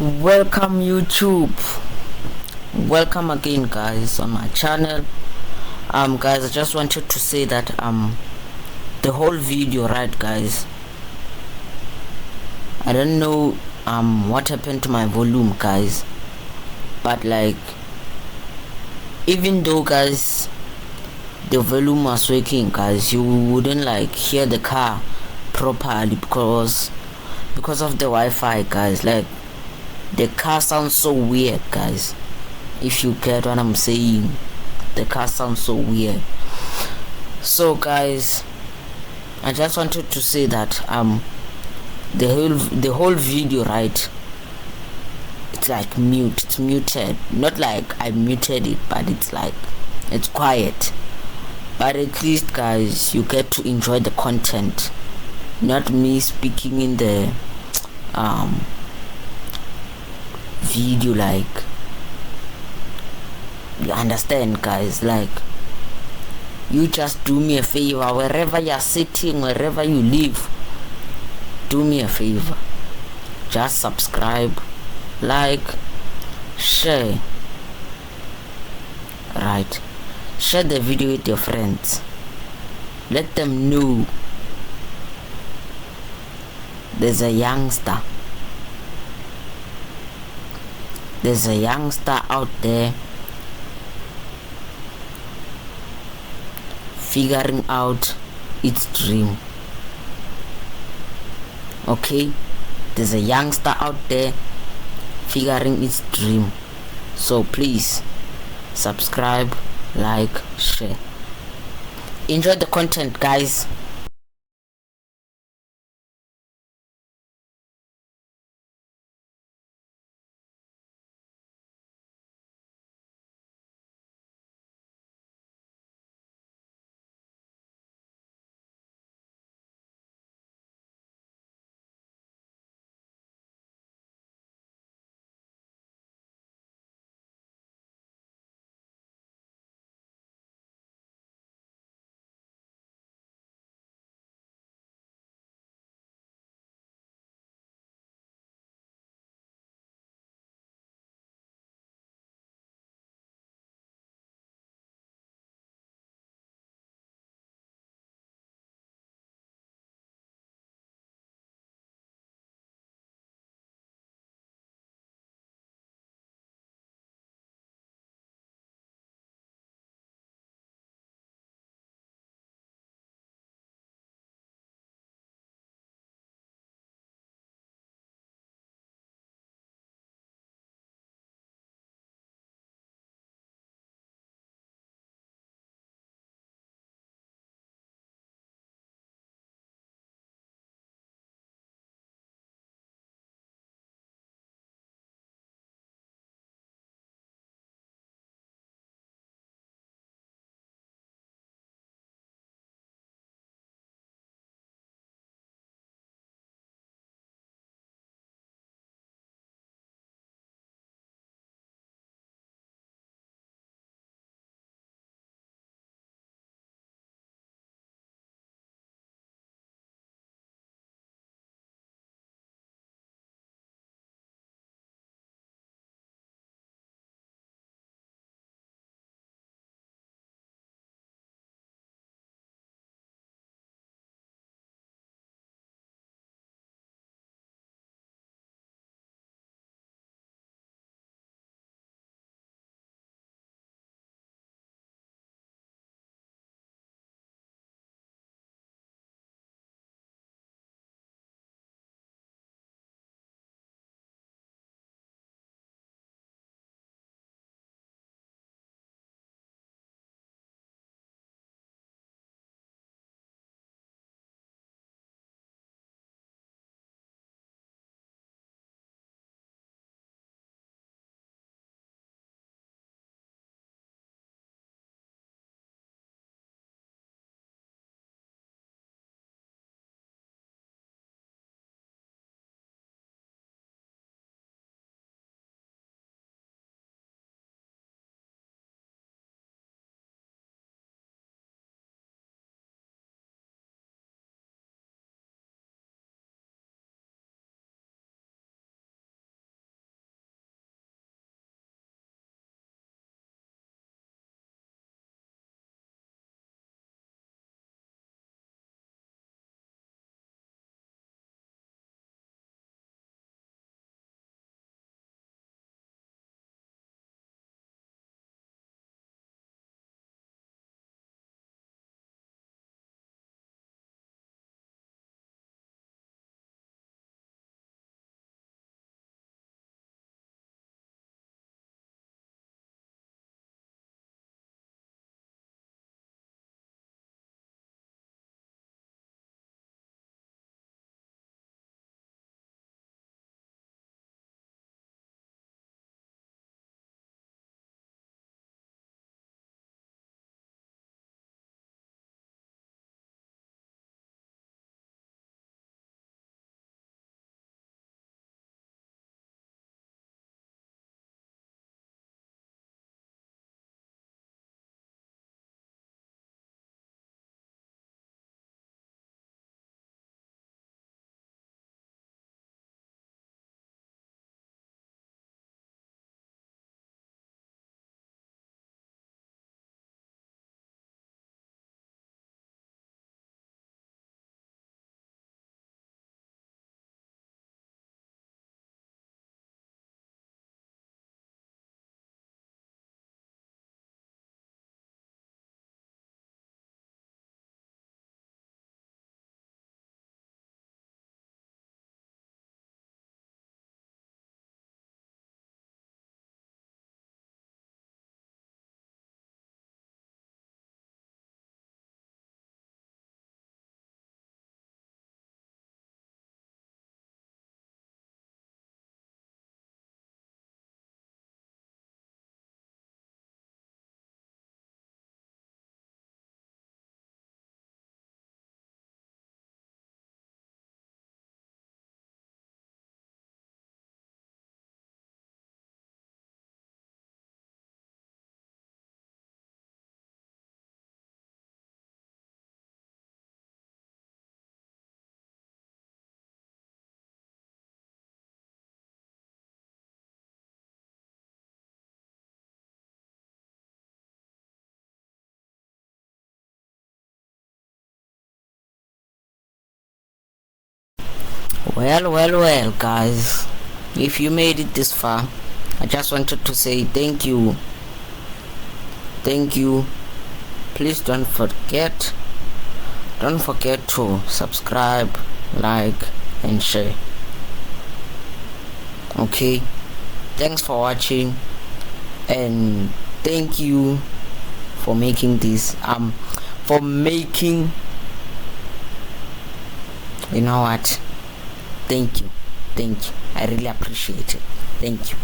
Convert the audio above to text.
Welcome YouTube. Welcome again guys on my channel. Guys, I just wanted to say that the whole video, right guys, I don't know what happened to my volume guys, but like, even though guys the volume was working guys, you wouldn't like hear the car properly because of the Wi-Fi guys. Like, the car sounds so weird guys, if you get what I'm saying. The car sounds so weird. So guys, I just wanted to say that the whole video, right, it's like it's muted. Not like I muted it, but it's like it's quiet. But at least guys, you get to enjoy the content, not me speaking in the video. Like, you understand guys? Like, you just do me a favor, wherever you're sitting, wherever you live, do me a favor, just subscribe, like, share, right? Share the video with your friends. Let them know there's a youngster out there figuring out its dream. Okay, there's a youngster out there figuring its dream. So please subscribe, like, share. Enjoy the content guys. Well, guys, if you made it this far, I just wanted to say thank you. Please don't forget to subscribe, like, and share. Okay, thanks for watching, and thank you for making this you know what, thank you, I really appreciate it. Thank you.